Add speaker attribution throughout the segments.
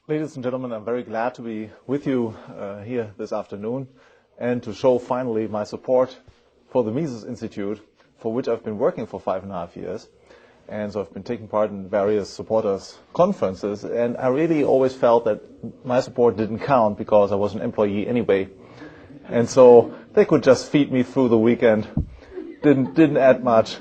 Speaker 1: Ladies and gentlemen, I'm very glad to be with you here this afternoon and to show finally my support for the Mises Institute, for which I've been working for 5.5 years. And so I've been taking part in various supporters conferences, and I really always felt that my support didn't count because I was an employee anyway. And so they could just feed me through the weekend, didn't add much.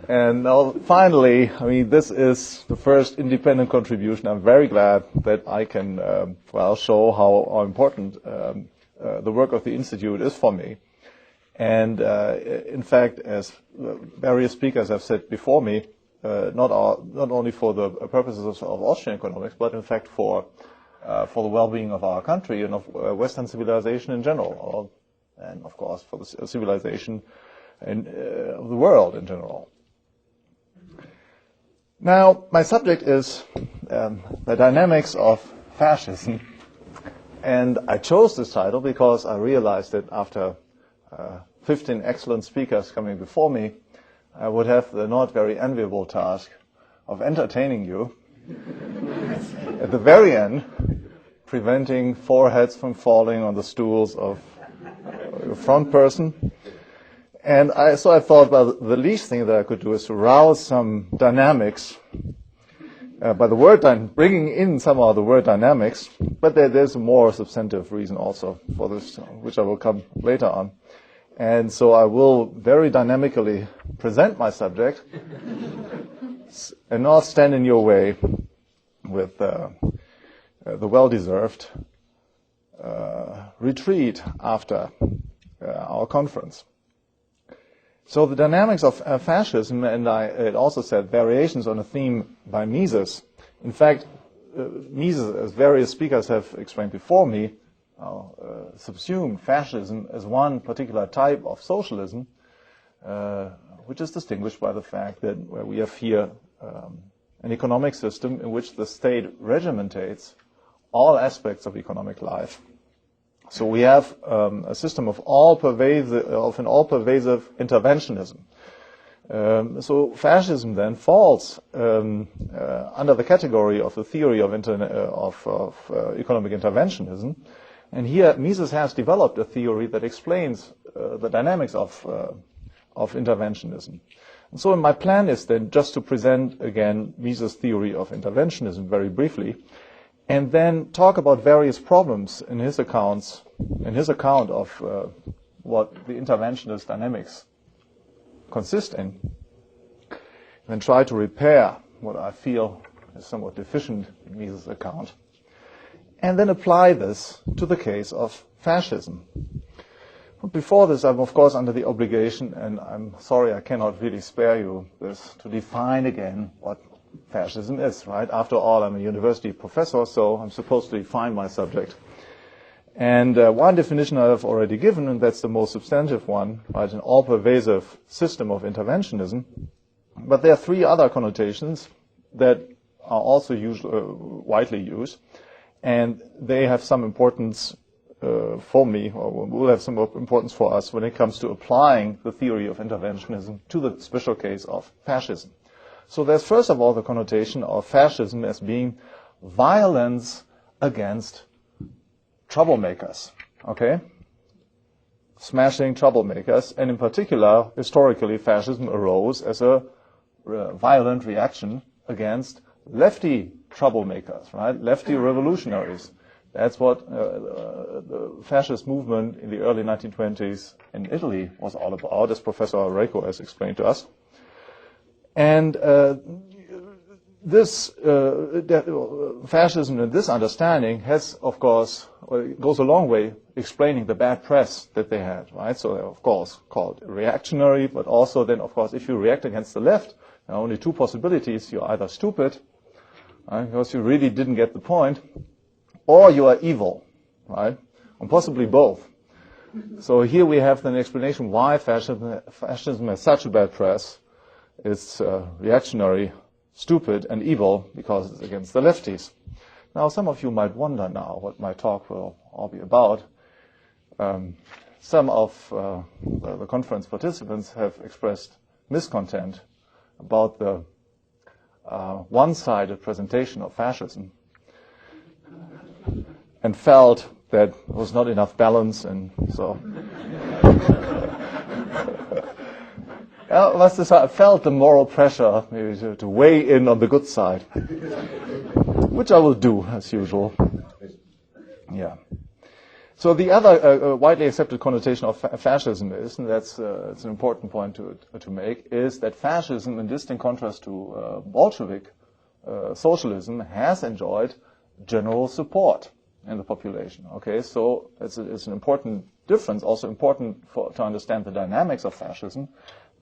Speaker 1: And now finally, I mean, this is the first independent contribution. I'm very glad that I can, show how important the work of the Institute is for me. And in fact, as various speakers have said before me, not only for the purposes of Austrian economics, but in fact for the well-being of our country and of Western civilization in general, and of course for the civilization of the world in general. Now, my subject is the dynamics of fascism, and I chose this title because I realized that after 15 excellent speakers coming before me, I would have the not very enviable task of entertaining you at the very end, preventing foreheads from falling on the stools of the front person. And so I thought, well, the least thing that I could do is to rouse some dynamics by the word bringing in somehow the word dynamics, but there's a more substantive reason also for this, which I will come later on. And so I will very dynamically present my subject and not stand in your way with the well-deserved retreat after our conference. So the dynamics of fascism, and it also said variations on a theme by Mises. In fact, Mises, as various speakers have explained before me, subsumed fascism as one particular type of socialism, which is distinguished by the fact that we have here an economic system in which the state regimentates all aspects of economic life. So we have a system of an all-pervasive interventionism. So fascism then falls under the category of the theory of economic interventionism. And here Mises has developed a theory that explains the dynamics of interventionism. And so my plan is then just to present again Mises' theory of interventionism very briefly, and then talk about various problems in his account of what the interventionist dynamics consist in, and then try to repair what I feel is somewhat deficient in Mises' account, and then apply this to the case of fascism. But before this, I'm of course under the obligation, and I'm sorry I cannot really spare you this, to define again what fascism is, right? After all, I'm a university professor, so I'm supposed to define my subject. And one definition I've already given, and that's the most substantive one, right? An all-pervasive system of interventionism. But there are three other connotations that are also widely used, and they have some importance for me, or will have some importance for us when it comes to applying the theory of interventionism to the special case of fascism. So there's first of all the connotation of fascism as being violence against troublemakers, okay? Smashing troublemakers, and in particular, historically, fascism arose as a violent reaction against lefty troublemakers, right? Lefty revolutionaries. That's what the fascist movement in the early 1920s in Italy was all about, as Professor Reiko has explained to us. And this fascism and this understanding has, of course, goes a long way explaining the bad press that they had, right? So they're, of course, called reactionary, but also then, of course, if you react against the left, there are only two possibilities. You're either stupid, right, because you really didn't get the point, or you are evil, right? And possibly both. So here we have an explanation why fascism has such a bad press. It's reactionary, stupid, and evil because it's against the lefties. Now, some of you might wonder now what my talk will all be about. Some of the conference participants have expressed miscontent about the one-sided presentation of fascism. and felt that there was not enough balance, and so I felt the moral pressure maybe to weigh in on the good side, which I will do as usual. Yeah. So the other widely accepted connotation of fascism is, and that's it's an important point to make, is that fascism, in distinct contrast to Bolshevik socialism, has enjoyed general support in the population. Okay, so it's an important difference, also important to understand the dynamics of fascism,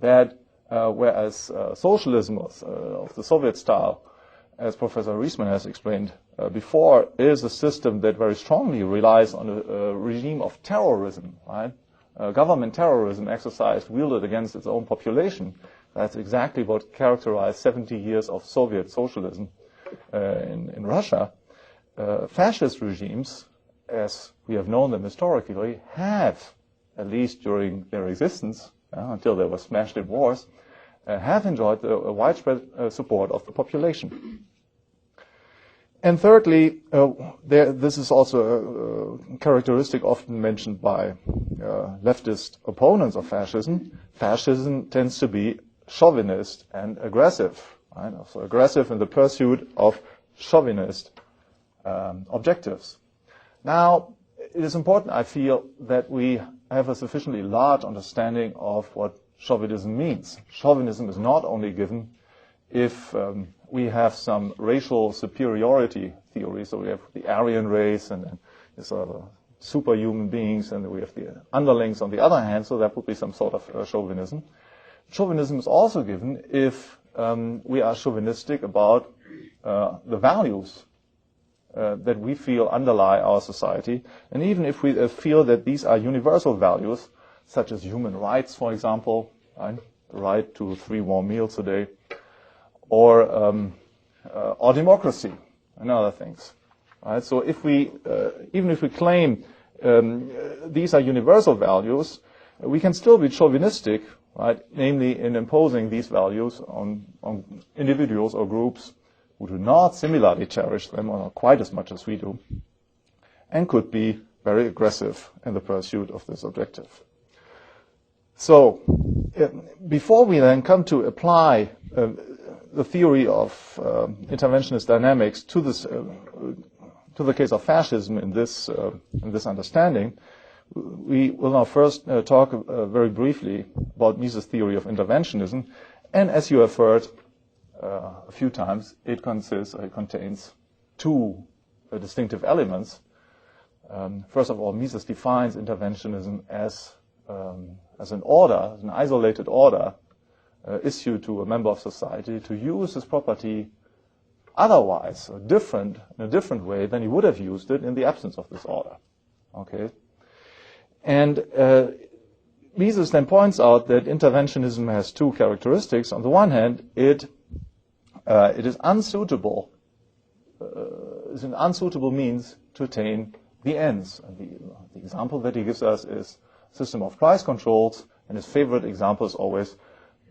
Speaker 1: that whereas socialism of the Soviet style, as Professor Hülsmann has explained before, is a system that very strongly relies on a regime of terrorism, right? Government terrorism exercised, wielded against its own population. That's exactly what characterized 70 years of Soviet socialism in Russia. Fascist regimes, as we have known them historically, have, at least during their existence, until they were smashed in wars, have enjoyed the widespread support of the population. And thirdly, this is also a characteristic often mentioned by leftist opponents of fascism. Fascism tends to be chauvinist and aggressive, right? So aggressive in the pursuit of chauvinist objectives. Now, it is important, I feel, that we have a sufficiently large understanding of what chauvinism means. Chauvinism is not only given if we have some racial superiority theory, so we have the Aryan race and then these are superhuman beings, and we have the underlings on the other hand, so that would be some sort of chauvinism. Chauvinism is also given if we are chauvinistic about the values that we feel underlie our society, and even if we feel that these are universal values, such as human rights, for example, right? The right to 3 warm meals a day, or democracy and other things. Right? So if we, even if we claim these are universal values, we can still be chauvinistic, right? Namely in imposing these values on individuals or groups who do not similarly cherish them, or not quite as much as we do, and could be very aggressive in the pursuit of this objective. So, before we then come to apply the theory of interventionist dynamics to this, to the case of fascism in this understanding, we will now first talk very briefly about Mises' theory of interventionism, and as you have heard a few times, it contains two distinctive elements. First of all, Mises defines interventionism as an order, as an isolated order issued to a member of society to use his property otherwise, or in a different way than he would have used it in the absence of this order. Okay, and Mises then points out that interventionism has two characteristics. On the one hand, it is unsuitable, is an unsuitable means to attain the ends. And the example that he gives us is a system of price controls, and his favorite example is always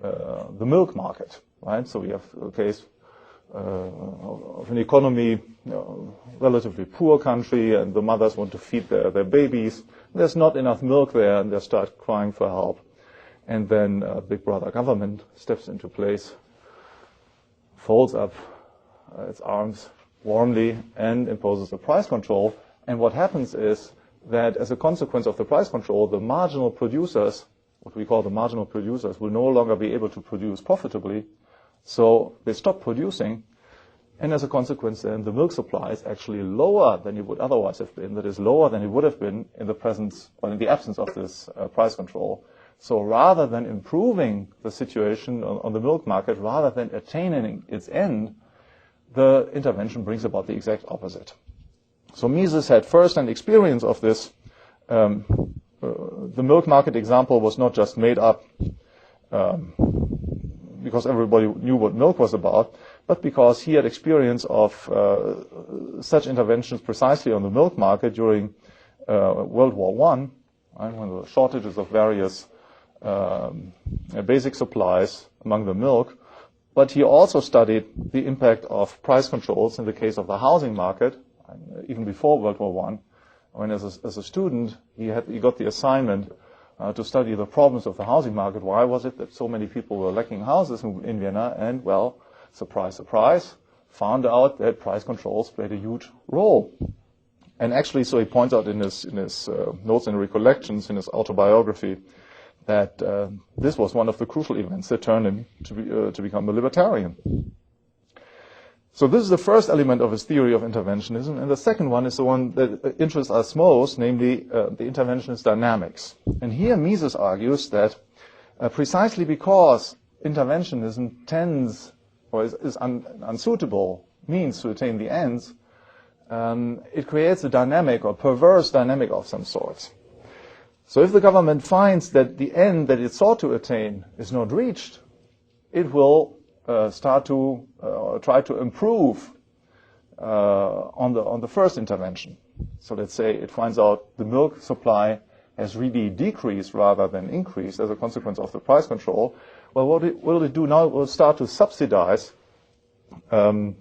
Speaker 1: the milk market, right? So we have a case of an economy, relatively poor country, and the mothers want to feed their babies. There's not enough milk there, and they start crying for help. And then Big Brother government steps into place, folds up its arms warmly, and imposes a price control. And what happens is that as a consequence of the price control, the marginal producers, what we call the marginal producers, will no longer be able to produce profitably. So they stop producing, and as a consequence, then the milk supply is actually lower than it would otherwise have been. That is lower than it would have been in the presence or in the absence of this price control. So rather than improving the situation on the milk market, rather than attaining its end, the intervention brings about the exact opposite. So Mises had first-hand experience of this. The milk market example was not just made up because everybody knew what milk was about, but because he had experience of such interventions precisely on the milk market during World War I, right, when the shortages of various basic supplies among the milk. But he also studied the impact of price controls in the case of the housing market, even before World War I, when as a student he got the assignment to study the problems of the housing market. Why was it that so many people were lacking houses in Vienna? And well, surprise, surprise, found out that price controls played a huge role. And actually, so he points out in his notes and recollections in his autobiography that this was one of the crucial events that turned him to become a libertarian. So this is the first element of his theory of interventionism, and the second one is the one that interests us most, namely the interventionist dynamics. And here Mises argues that precisely because interventionism tends or is unsuitable means to attain the ends, it creates a dynamic or perverse dynamic of some sort. So if the government finds that the end that it sought to attain is not reached, it will start to try to improve on the first intervention. So let's say it finds out the milk supply has really decreased rather than increased as a consequence of the price control. Well, what will it do now? It will start to subsidize the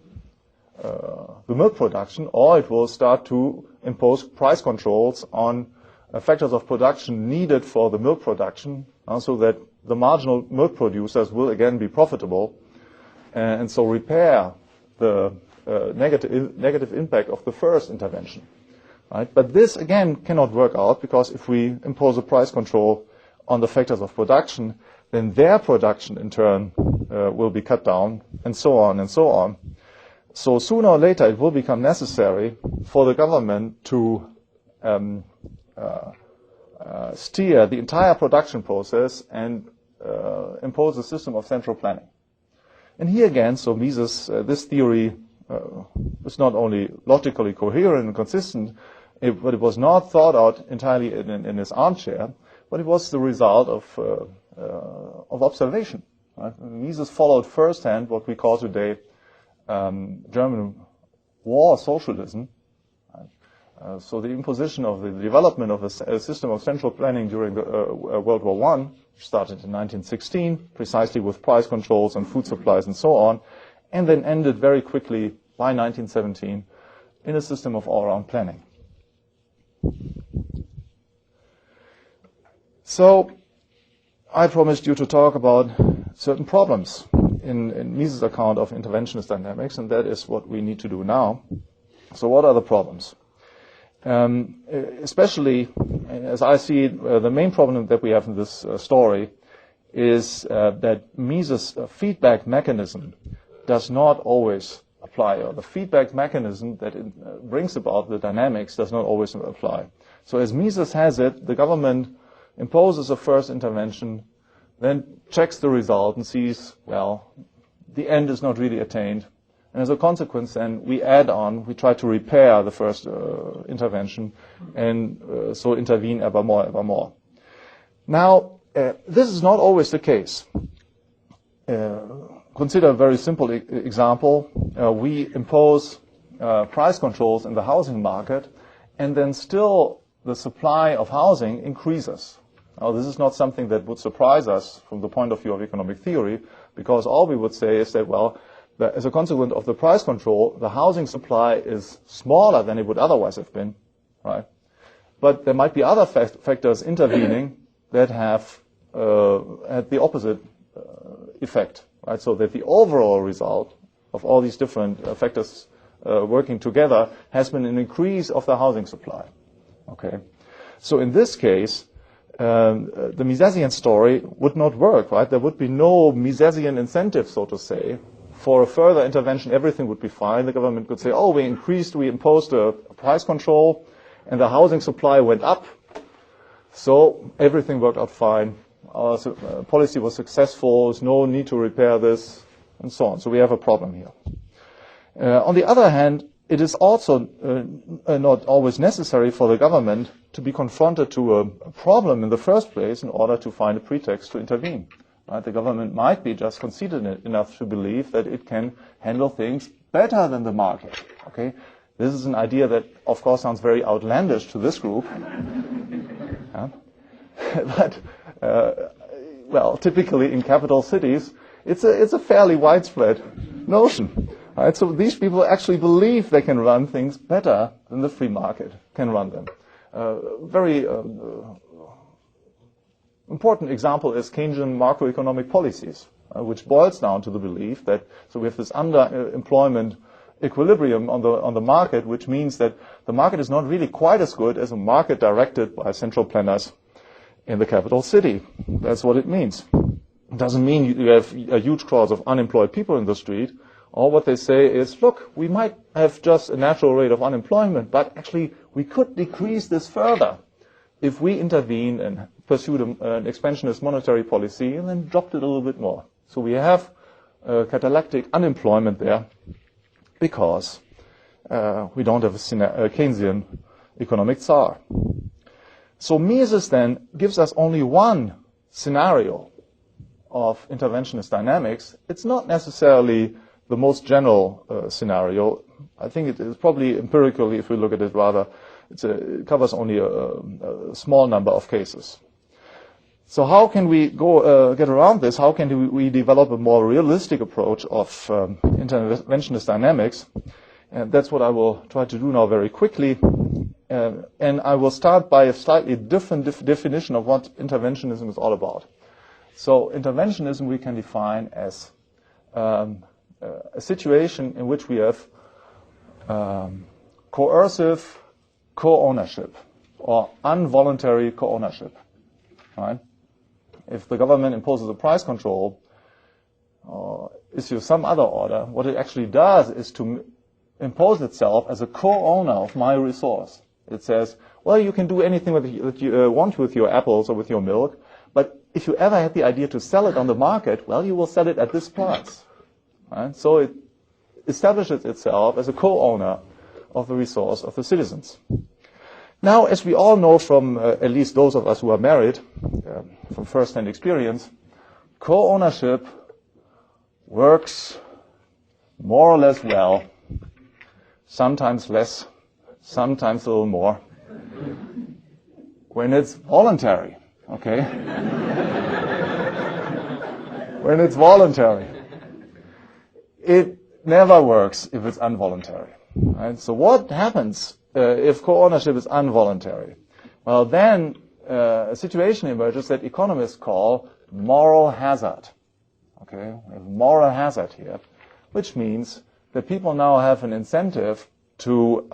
Speaker 1: milk production, or it will start to impose price controls on factors of production needed for the milk production, so that the marginal milk producers will again be profitable, and so repair the negative impact of the first intervention. Right? But this again cannot work out, because if we impose a price control on the factors of production, then their production in turn will be cut down, and so on and so on. So sooner or later it will become necessary for the government to steer the entire production process and impose a system of central planning. And here again, so Mises, this theory is not only logically coherent and consistent, but it was not thought out entirely in his armchair, but it was the result of observation. Right? Mises followed firsthand what we call today German war socialism. Right? So the imposition of the development of a system of central planning during the World War I, which started in 1916, precisely with price controls and food supplies and so on, and then ended very quickly by 1917 in a system of all-round planning. So I promised you to talk about certain problems in Mises' account of interventionist dynamics, and that is what we need to do now. So what are the problems? Especially, as I see it, the main problem that we have in this story is that Mises' feedback mechanism does not always apply, or the feedback mechanism that it brings about the dynamics does not always apply. So as Mises has it, the government imposes a first intervention, then checks the result and sees, well, the end is not really attained. And as a consequence, then we we try to repair the first intervention, and so intervene ever more. Now, this is not always the case. Consider a very simple example. We impose price controls in the housing market, and then still the supply of housing increases. Now, this is not something that would surprise us from the point of view of economic theory, because all we would say is that, well, as a consequence of the price control, the housing supply is smaller than it would otherwise have been, right? But there might be other factors intervening that have had the opposite effect, right? So that the overall result of all these different factors working together has been an increase of the housing supply. Okay, so in this case, the Misesian story would not work, right? There would be no Misesian incentive, so to say, for a further intervention. Everything would be fine. The government could say, oh, we imposed a price control, and the housing supply went up, so everything worked out fine. Our policy was successful. There's no need to repair this, and so on. So we have a problem here. On the other hand, it is also not always necessary for the government to be confronted to a problem in the first place in order to find a pretext to intervene. Right? The government might be just conceited enough to believe that it can handle things better than the market. Okay? This is an idea that, of course, sounds very outlandish to this group. Yeah? But, well, typically in capital cities, it's a fairly widespread notion. Right? So these people actually believe they can run things better than the free market can run them. Very important example is Keynesian macroeconomic policies, which boils down to the belief that so we have this underemployment equilibrium on the market, which means that the market is not really quite as good as a market directed by central planners in the capital city. That's what it means. It doesn't mean you have a huge crowd of unemployed people in the street. All what they say is, look, we might have just a natural rate of unemployment, but actually we could decrease this further if we intervene and pursued an expansionist monetary policy and then dropped it a little bit more. So we have catalactic unemployment there because we don't have a Keynesian economic tsar. So Mises then gives us only one scenario of interventionist dynamics. It's not necessarily the most general scenario. I think it is probably empirically, if we look at it rather, it covers only a small number of cases. So how can we get around this? How can we develop a more realistic approach of interventionist dynamics? And that's what I will try to do now very quickly. And I will start by a slightly different definition of what interventionism is all about. So interventionism we can define as a situation in which we have coercive co-ownership or involuntary co-ownership. Right? If the government imposes a price control or issues some other order, what it actually does is to impose itself as a co-owner of my resource. It says, well, you can do anything that you want with your apples or with your milk, but if you ever had the idea to sell it on the market, well, you will sell it at this price. Right? So it establishes itself as a co-owner of the resource of the citizens. Now, as we all know from at least those of us who are married, from first-hand experience, co-ownership works more or less well, sometimes less, sometimes a little more, when it's voluntary, okay? When it's voluntary. It never works if it's involuntary. Right? So what happens if co-ownership is involuntary? Well, then a situation emerges that economists call moral hazard. Okay, we have moral hazard here, which means that people now have an incentive to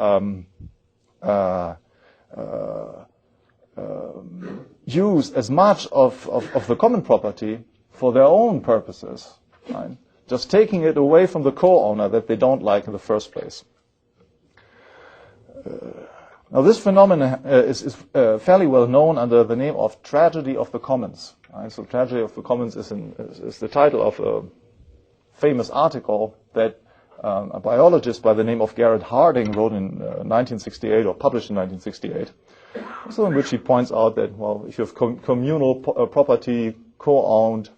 Speaker 1: use as much of the common property for their own purposes, right? Just taking it away from the co-owner that they don't like in the first place. Now this phenomenon is fairly well known under the name of tragedy of the commons. Right? So tragedy of the commons is the title of a famous article that a biologist by the name of Garrett Harding wrote in 1968 or published in 1968. So in which he points out that, well, if you have communal property, co-owned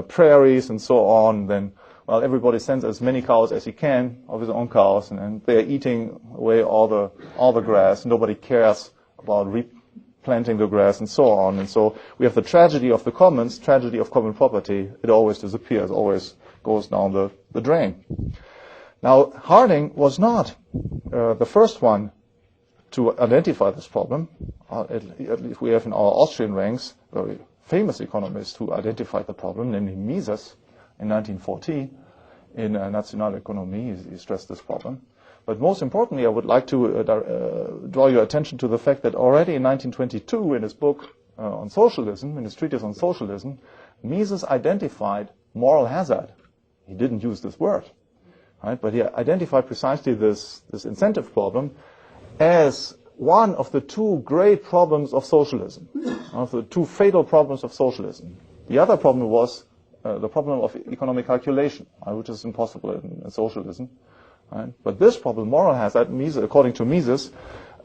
Speaker 1: prairies and so on, then well, everybody sends as many cows as he can of his own cows, and they're eating away all the grass. Nobody cares about replanting the grass and so on. And so we have the tragedy of the commons, tragedy of common property. It always disappears, always goes down the drain. Now, Harding was not the first one to identify this problem. At least we have in our Austrian ranks very famous economist who identified the problem, namely Mises. In 1940, in Nationalökonomie, he stressed this problem. But most importantly, I would like to draw your attention to the fact that already in 1922, in his book on socialism, in his treatise on socialism, Mises identified moral hazard. He didn't use this word, right? But he identified precisely this incentive problem as one of the two great problems of socialism, one of the two fatal problems of socialism. The other problem was the problem of economic calculation, which is impossible in socialism. Right? But this problem, moral hazard, Mises, according to Mises,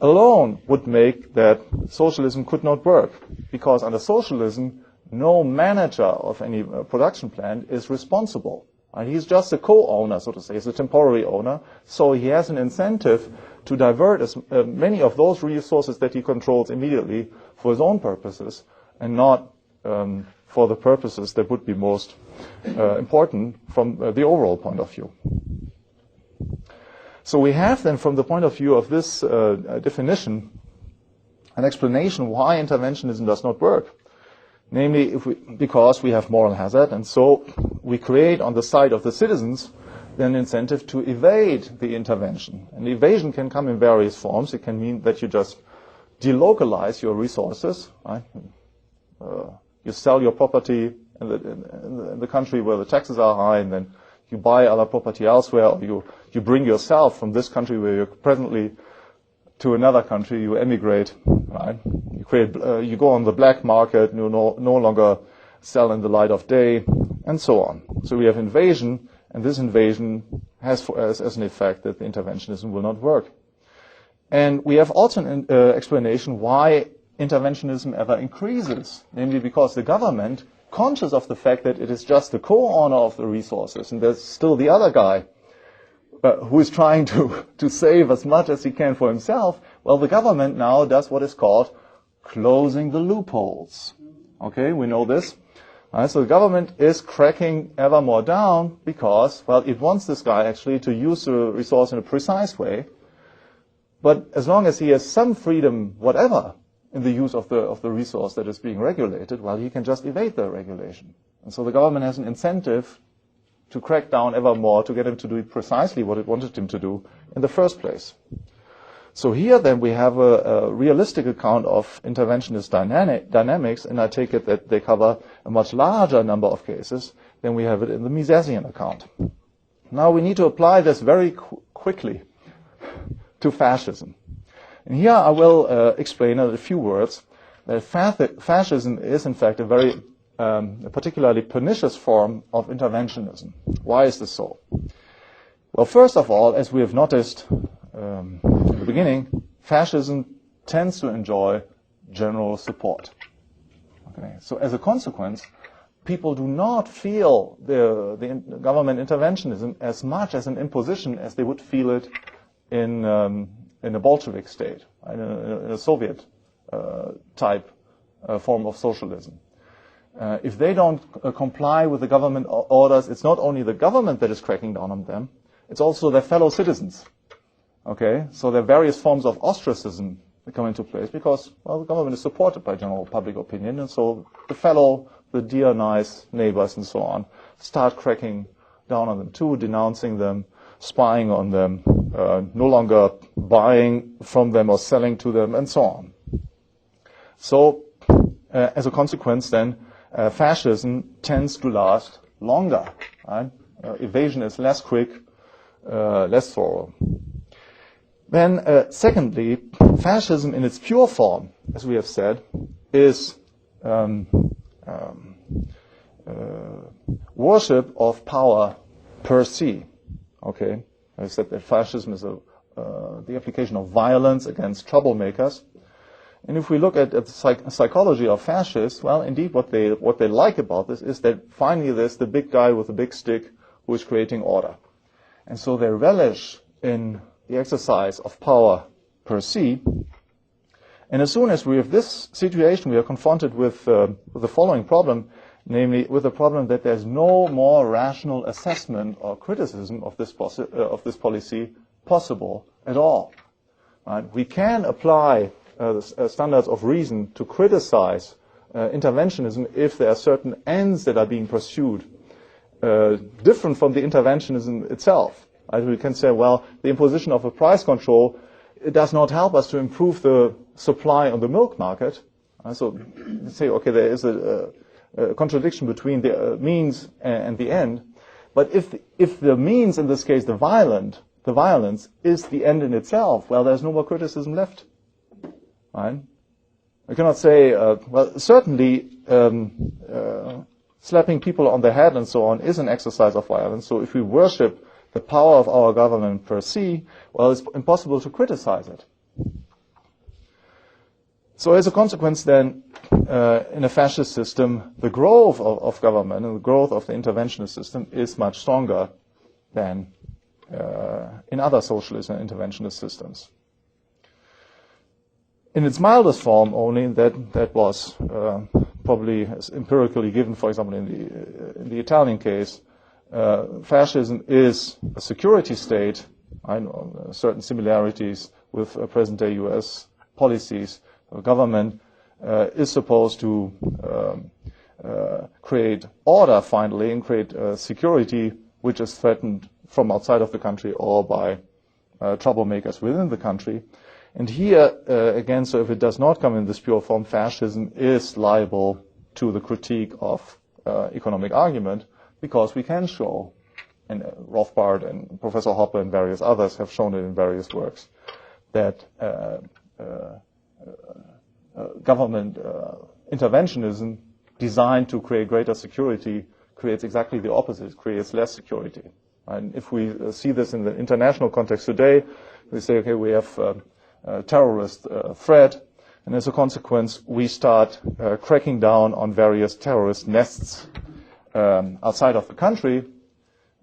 Speaker 1: alone would make that socialism could not work. Because under socialism, no manager of any production plant is responsible. Right? He's just a co-owner, so to say. He's a temporary owner. So he has an incentive to divert as many of those resources that he controls immediately for his own purposes and not for the purposes that would be most important from the overall point of view. So we have then, from the point of view of this definition, an explanation why interventionism does not work. Namely, because we have moral hazard, and so we create on the side of the citizens then incentive to evade the intervention. And evasion can come in various forms. It can mean that you just delocalize your resources, right? You sell your property in the country where the taxes are high, and then you buy other property elsewhere, or you bring yourself from this country where you're presently to another country, you emigrate, right? You go on the black market, you no longer sell in the light of day, and so on. So we have invasion, and this invasion has as an effect that the interventionism will not work. And we have also an explanation why interventionism ever increases, namely because the government, conscious of the fact that it is just the co-owner of the resources, and there's still the other guy who is trying to save as much as he can for himself, well, the government now does what is called closing the loopholes. Okay, we know this. So the government is cracking ever more down because, well, it wants this guy actually to use the resource in a precise way. But as long as he has some freedom, whatever, in the use of the resource that is being regulated, well, he can just evade the regulation. And so the government has an incentive to crack down ever more to get him to do precisely what it wanted him to do in the first place. So here then we have a realistic account of interventionist dynamics, and I take it that they cover a much larger number of cases than we have it in the Misesian account. Now we need to apply this very quickly to fascism. And here I will explain in a few words that fascism is in fact a very a particularly pernicious form of interventionism. Why is this so? Well, first of all, as we have noticed in the beginning, fascism tends to enjoy general support. Okay? So as a consequence, people do not feel the government interventionism as much as an imposition as they would feel it in a Bolshevik state, in a Soviet type form of socialism. If they don't comply with the government orders, it's not only the government that is cracking down on them, it's also their fellow citizens. Okay, so there are various forms of ostracism that come into place because, well, the government is supported by general public opinion, and so the dear, nice neighbors and so on start cracking down on them too, denouncing them, spying on them, no longer buying from them or selling to them, and so on. So, as a consequence then, fascism tends to last longer. Right? Evasion is less quick, less thorough. Then, secondly, fascism in its pure form, as we have said, is worship of power per se. Okay, I said that fascism is the application of violence against troublemakers. And if we look at the psychology of fascists, well, indeed, what they like about this is that finally there's the big guy with the big stick who is creating order. And so they relish in the exercise of power per se. And as soon as we have this situation, we are confronted with the following problem, namely with the problem that there's no more rational assessment or criticism of this policy possible at all. Right? We can apply standards of reason to criticize interventionism if there are certain ends that are being pursued different from the interventionism itself. Right? We can say, well, the imposition of a price control, it does not help us to improve the supply on the milk market. So say, okay, there is a contradiction between the means and the end. But if the means, in this case, the violence is the end in itself, well, there's no more criticism left. Right? We cannot say, well, certainly slapping people on the head and so on is an exercise of violence. So if we worship the power of our government per se, well, it's impossible to criticize it. So as a consequence then, in a fascist system, the growth of government and the growth of the interventionist system is much stronger than in other socialist and interventionist systems. In its mildest form only, that was probably empirically given, for example, in the Italian case, fascism is a security state I know certain similarities with present-day U.S. policies. The government is supposed to create order finally and create security which is threatened from outside of the country or by troublemakers within the country. And here, again, so if it does not come in this pure form, fascism is liable to the critique of economic argument, because we can show, and Rothbard and Professor Hoppe and various others have shown it in various works, that government interventionism designed to create greater security creates exactly the opposite, creates less security. And if we see this in the international context today, we say, okay, we have a terrorist threat, and as a consequence, we start cracking down on various terrorist nests outside of the country.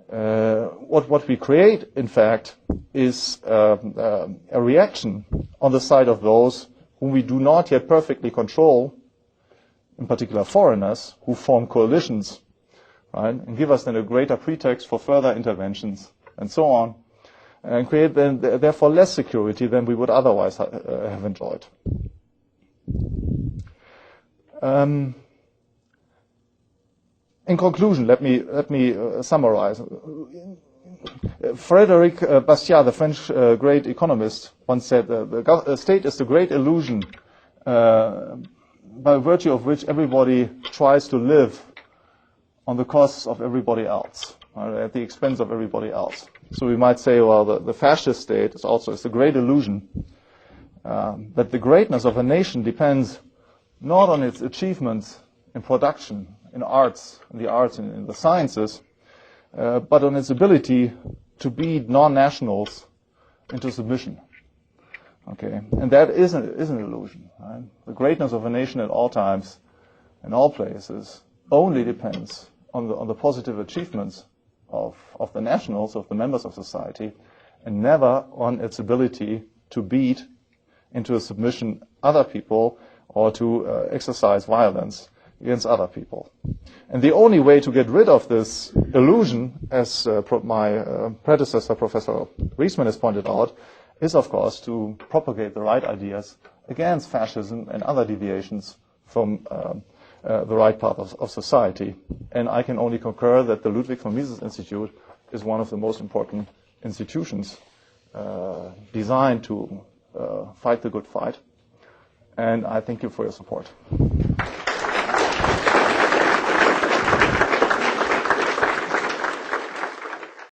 Speaker 1: What we create, in fact, is a reaction on the side of those whom we do not yet perfectly control, in particular foreigners, who form coalitions, right, and give us then a greater pretext for further interventions and so on, and create then therefore less security than we would otherwise have enjoyed. In conclusion, let me summarize. Frédéric Bastiat, the French great economist, once said, the state is the great illusion by virtue of which everybody tries to live on the costs of everybody else, at the expense of everybody else. So we might say, well, the fascist state is also the great illusion that the greatness of a nation depends not on its achievements in production, in arts, in the sciences, but on its ability to beat non-nationals into submission. Okay, and that is an illusion. Right? The greatness of a nation at all times, in all places, only depends on the positive achievements of the nationals, of the members of society, and never on its ability to beat into a submission other people or to exercise violence against other people. And the only way to get rid of this illusion, as my predecessor, Professor Hülsmann, has pointed out, is, of course, to propagate the right ideas against fascism and other deviations from the right path of society. And I can only concur that the Ludwig von Mises Institute is one of the most important institutions designed to fight the good fight. And I thank you for your support.